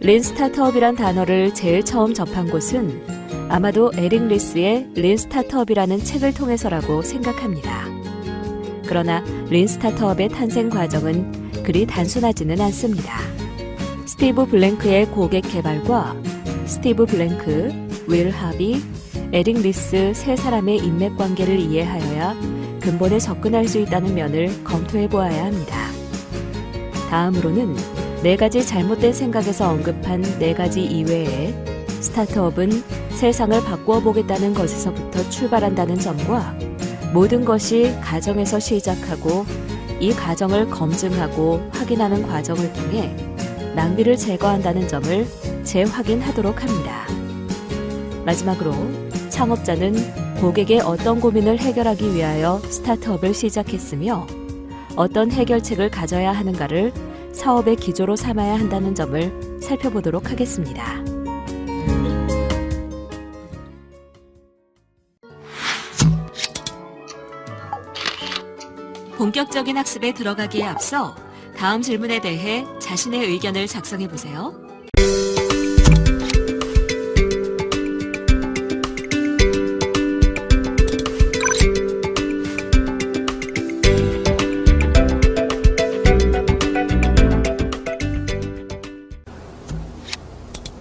린 스타트업이란 단어를 제일 처음 접한 곳은 아마도 에릭 리스의 린 스타트업이라는 책을 통해서라고 생각합니다. 그러나 린 스타트업의 탄생 과정은 그리 단순하지는 않습니다. 스티브 블랭크의 고객 개발과 스티브 블랭크, 윌 하비, 에릭 리스 세 사람의 인맥 관계를 이해하여야 근본에 접근할 수 있다는 면을 검토해 보아야 합니다. 다음으로는 4가지 잘못된 생각에서 언급한 4가지 이외에 스타트업은 세상을 바꾸어 보겠다는 것에서부터 출발한다는 점과 모든 것이 가정에서 시작하고 이 가정을 검증하고 확인하는 과정을 통해 낭비를 제거한다는 점을 재확인하도록 합니다. 마지막으로 창업자는 고객의 어떤 고민을 해결하기 위하여 스타트업을 시작했으며 어떤 해결책을 가져야 하는가를 사업의 기조로 삼아야 한다는 점을 살펴보도록 하겠습니다. 본격적인 학습에 들어가기에 앞서 다음 질문에 대해 자신의 의견을 작성해 보세요.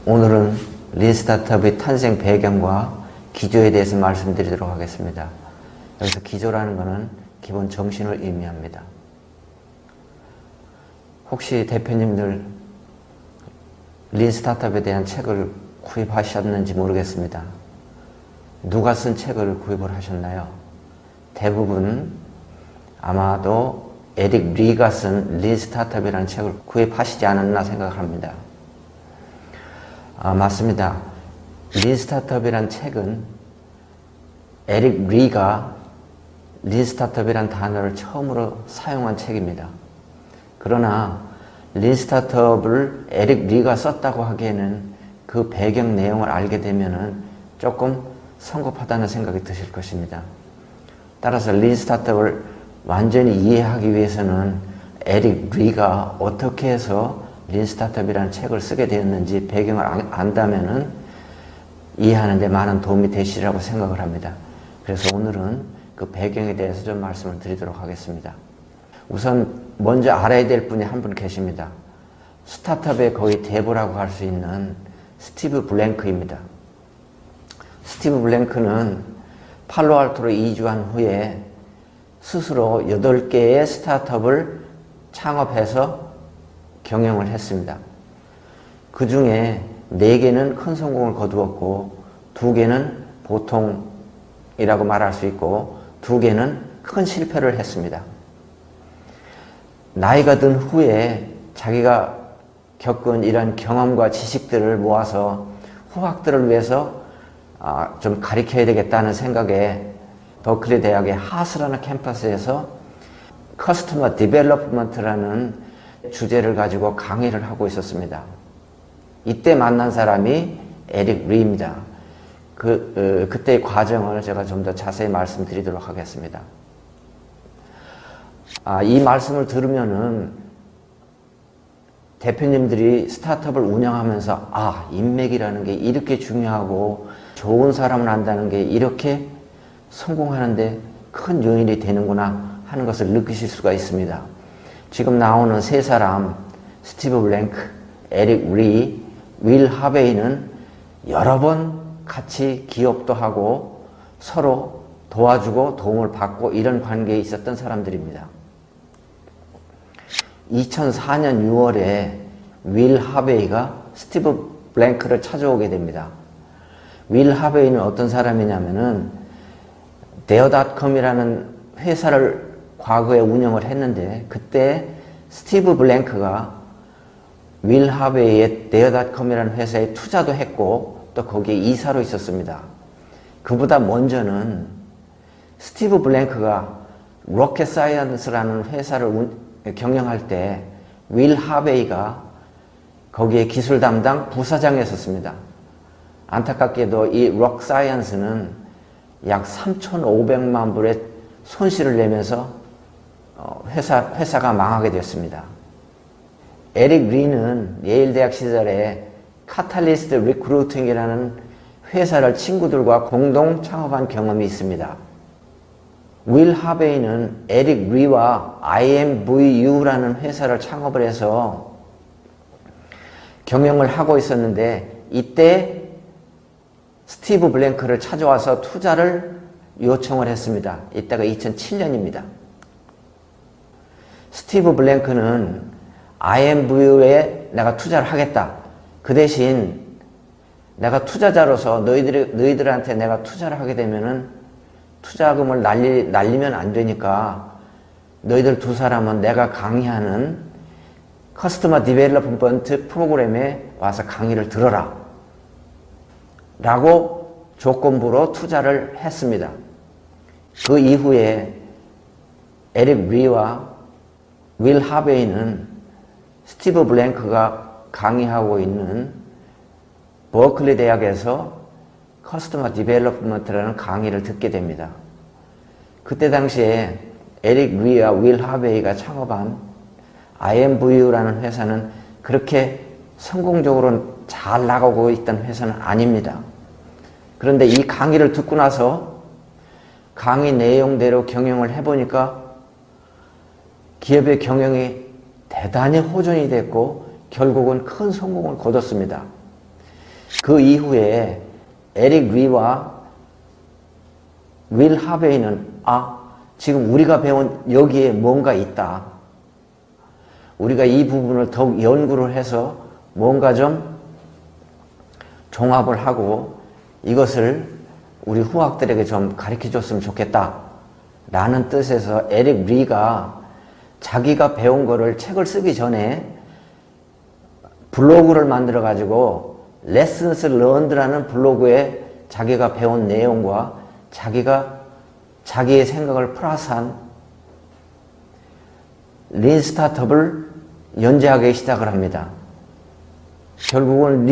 오늘은 린 스타트업의 탄생 배경과 기조에 대해서 말씀드리도록 하겠습니다. 여기서 기조라는 것은 기본 정신을 의미합니다. 혹시 대표님들 린 스타트업에 대한 책을 구입하셨는지 모르겠습니다. 누가 쓴 책을 구입을 하셨나요? 대부분 아마도 에릭 리가 쓴 린 스타트업이라는 책을 구입하시지 않았나 생각합니다. 맞습니다. 린 스타트업이란 책은 에릭 리가 린 스타트업이란 단어를 처음으로 사용한 책입니다. 그러나 린 스타트업을 에릭 리가 썼다고 하기에는 그 배경 내용을 알게 되면은 조금 성급하다는 생각이 드실 것입니다. 따라서 린 스타트업을 완전히 이해하기 위해서는 에릭 리가 어떻게 해서 린 스타트업이라는 책을 쓰게 되었는지 배경을 안다면은 이해하는 데 많은 도움이 되시리라고 생각을 합니다. 그래서 오늘은 그 배경에 대해서 좀 말씀을 드리도록 하겠습니다. 우선 먼저 알아야 될 분이 한 분 계십니다. 스타트업의 거의 대부라고 할 수 있는 스티브 블랭크입니다. 스티브 블랭크는 팔로알토로 이주한 후에 스스로 8개의 스타트업을 창업해서 경영을 했습니다. 그 중에 4개는 큰 성공을 거두었고 2개는 보통이라고 말할 수 있고 2개는 큰 실패를 했습니다. 나이가 든 후에 자기가 겪은 이런 경험과 지식들을 모아서 후학들을 위해서 좀 가르쳐야 되겠다는 생각에 버클리 대학의 하스라는 캠퍼스에서 커스터머 디벨롭먼트라는 주제를 가지고 강의를 하고 이때 만난 사람이 에릭 리입니다. 그때의 과정을 제가 좀 더 자세히 말씀드리도록 하겠습니다. 이 말씀을 들으면은 대표님들이 스타트업을 운영하면서 인맥이라는 게 이렇게 중요하고 좋은 사람을 안다는 게 이렇게 성공하는데 큰 요인이 되는구나 하는 것을 느끼실 수가 있습니다. 지금 나오는 3사람, 스티브 블랭크, 에릭 리, 윌 하베이는 여러 번 같이 기업도 하고 서로 도와주고 도움을 받고 이런 관계에 있었던 사람들입니다. 2004년 6월에 윌 하베이가 스티브 블랭크를 찾아오게 됩니다. 윌 하베이는 어떤 사람이냐면은 데어닷컴이라는 회사를 과거에 운영을 했는데 그때 스티브 블랭크가 윌 하베이의 데어닷컴이라는 회사에 투자도 했고 또 거기에 이사로 있었습니다. 그보다 먼저는 스티브 블랭크가 로켓 사이언스라는 회사를 경영할 때 윌 하베이가 거기에 기술 담당 부사장이었습니다. 안타깝게도 이 로켓 사이언스는 약 3,500만 불의 손실을 내면서 회사가 망하게 되었습니다. 에릭 리는 예일 대학 시절에 카탈리스트 리크루팅이라는 회사를 친구들과 공동 창업한 경험이 있습니다. 윌 하베이는 에릭 리와 IMVU라는 회사를 창업을 해서 경영을 하고 있었는데 이때 스티브 블랭크를 찾아와서 투자를 요청을 했습니다. 이때가 2007년입니다. 스티브 블랭크는 IMVU에 내가 투자를 하겠다. 그 대신 내가 투자자로서 너희들한테 내가 투자를 하게 되면은 투자금을 날리면 안 되니까 너희들 두 사람은 내가 강의하는 커스터머 디벨롭먼트 프로그램에 와서 강의를 들어라 라고 조건부로 투자를 했습니다. 그 이후에 에릭 리와 윌 하베이는 스티브 블랭크가 강의하고 있는 버클리 대학에서 커스터머 디벨롭먼트라는 강의를 듣게 됩니다. 그때 당시에 에릭 리와 윌 하베이가 창업한 IMVU라는 회사는 그렇게 성공적으로 잘 나가고 있던 회사는 아닙니다. 그런데 이 강의를 듣고 나서 강의 내용대로 경영을 해보니까 기업의 경영이 대단히 호전이 됐고 결국은 큰 성공을 거뒀습니다. 그 이후에 에릭 리와 윌 하베이는 지금 우리가 배운 여기에 뭔가 있다. 우리가 이 부분을 더욱 연구를 해서 뭔가 좀 종합을 하고 이것을 우리 후학들에게 좀 가르쳐 줬으면 좋겠다. 라는 뜻에서 에릭 리가 자기가 배운 거를 책을 쓰기 전에 블로그를 만들어 가지고 Lessons Learned라는 블로그에 자기가 배운 내용과 자기의 생각을 플러스한 린 스타트업을 연재하기 시작을 합니다. 결국은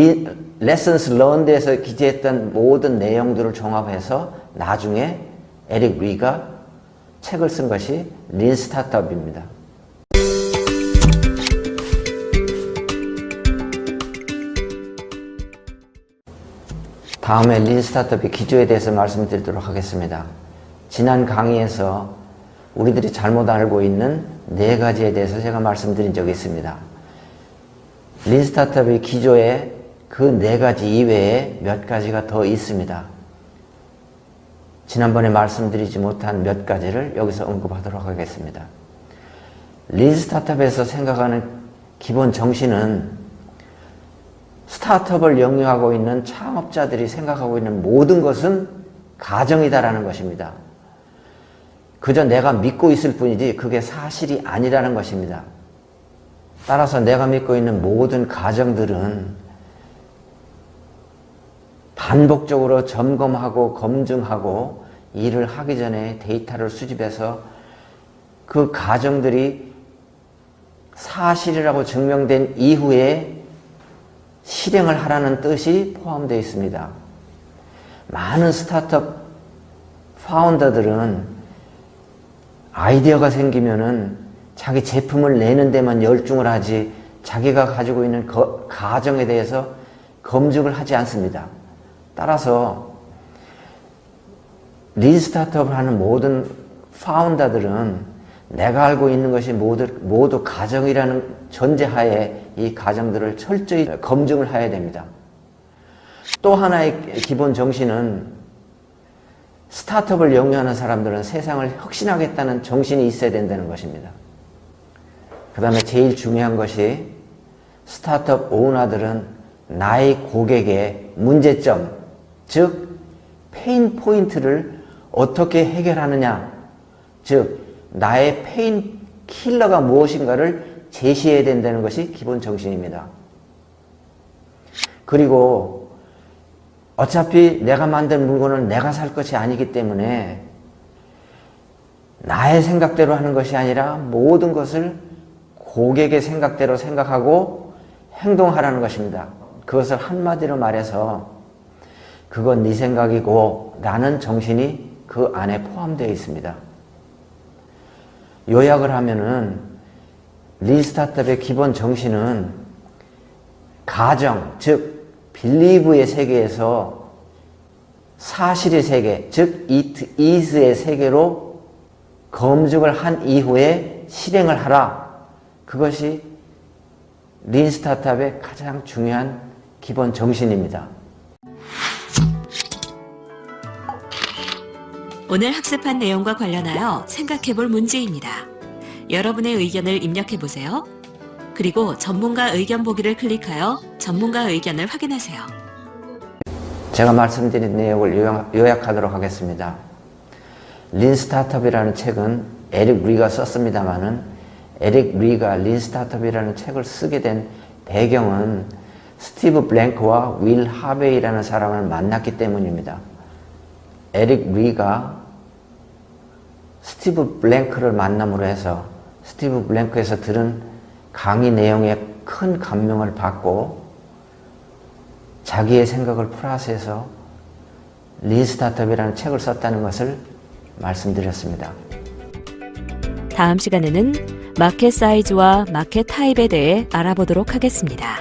Lessons Learned에서 기재했던 모든 내용들을 종합해서 나중에 에릭 리가 책을 쓴 것이 린 스타트업입니다. 다음에 린 스타트업의 기조에 대해서 말씀드리도록 하겠습니다. 지난 강의에서 우리들이 잘못 알고 있는 4가지에 대해서 제가 말씀드린 적이 있습니다. 린 스타트업의 기조에 그 4가지 이외에 몇 가지가 더 있습니다. 지난번에 말씀드리지 못한 몇 가지를 여기서 언급하도록 하겠습니다. 린 스타트업에서 생각하는 기본 정신은 스타트업을 영위하고 있는 창업자들이 생각하고 있는 모든 것은 가정이다라는 것입니다. 그저 내가 믿고 있을 뿐이지 그게 사실이 아니라는 것입니다. 따라서 내가 믿고 있는 모든 가정들은 반복적으로 점검하고 검증하고 일을 하기 전에 데이터를 수집해서 그 가정들이 사실이라고 증명된 이후에 실행을 하라는 뜻이 포함되어 있습니다. 많은 스타트업 파운더들은 아이디어가 생기면은 자기 제품을 내는 데만 열중을 하지 자기가 가지고 있는 가정에 대해서 검증을 하지 않습니다. 따라서 린 스타트업을 하는 모든 파운더들은 내가 알고 있는 것이 모두 가정이라는 전제하에 이 가정들을 철저히 검증을 해야 됩니다. 또 하나의 기본 정신은 스타트업을 영위하는 사람들은 세상을 혁신하겠다는 정신이 있어야 된다는 것입니다. 그 다음에 제일 중요한 것이 스타트업 오너들은 나의 고객의 문제점, 즉 페인 포인트를 어떻게 해결하느냐, 즉 나의 페인 킬러가 무엇인가를 제시해야 된다는 것이 기본 정신입니다. 그리고 어차피 내가 만든 물건은 내가 살 것이 아니기 때문에 나의 생각대로 하는 것이 아니라 모든 것을 고객의 생각대로 생각하고 행동하라는 것입니다. 그것을 한마디로 말해서 그건 네 생각이고 라는 정신이 그 안에 포함되어 있습니다. 요약을 하면은 린 스타트업의 기본 정신은 가정, 즉 빌리브의 세계에서 사실의 세계, 즉 it is의 세계로 검증을 한 이후에 실행을 하라. 그것이 린 스타트업의 가장 중요한 기본 정신입니다. 오늘 학습한 내용과 관련하여 생각해볼 문제입니다. 여러분의 의견을 입력해보세요. 그리고 전문가 의견 보기를 클릭하여 전문가 의견을 확인하세요. 제가 말씀드린 내용을 요약하도록 하겠습니다. 린 스타트업이라는 책은 에릭 리가 썼습니다만은 에릭 리가 린 스타트업이라는 책을 쓰게 된 배경은 스티브 블랭크와 윌 하베이라는 사람을 만났기 때문입니다. 에릭 리가 스티브 블랭크를 만남으로 해서 스티브 블랭크에서 들은 강의 내용에 큰 감명을 받고 자기의 생각을 플러스해서 린 스타트업이라는 책을 썼다는 것을 말씀드렸습니다. 다음 시간에는 마켓 사이즈와 마켓 타입에 대해 알아보도록 하겠습니다.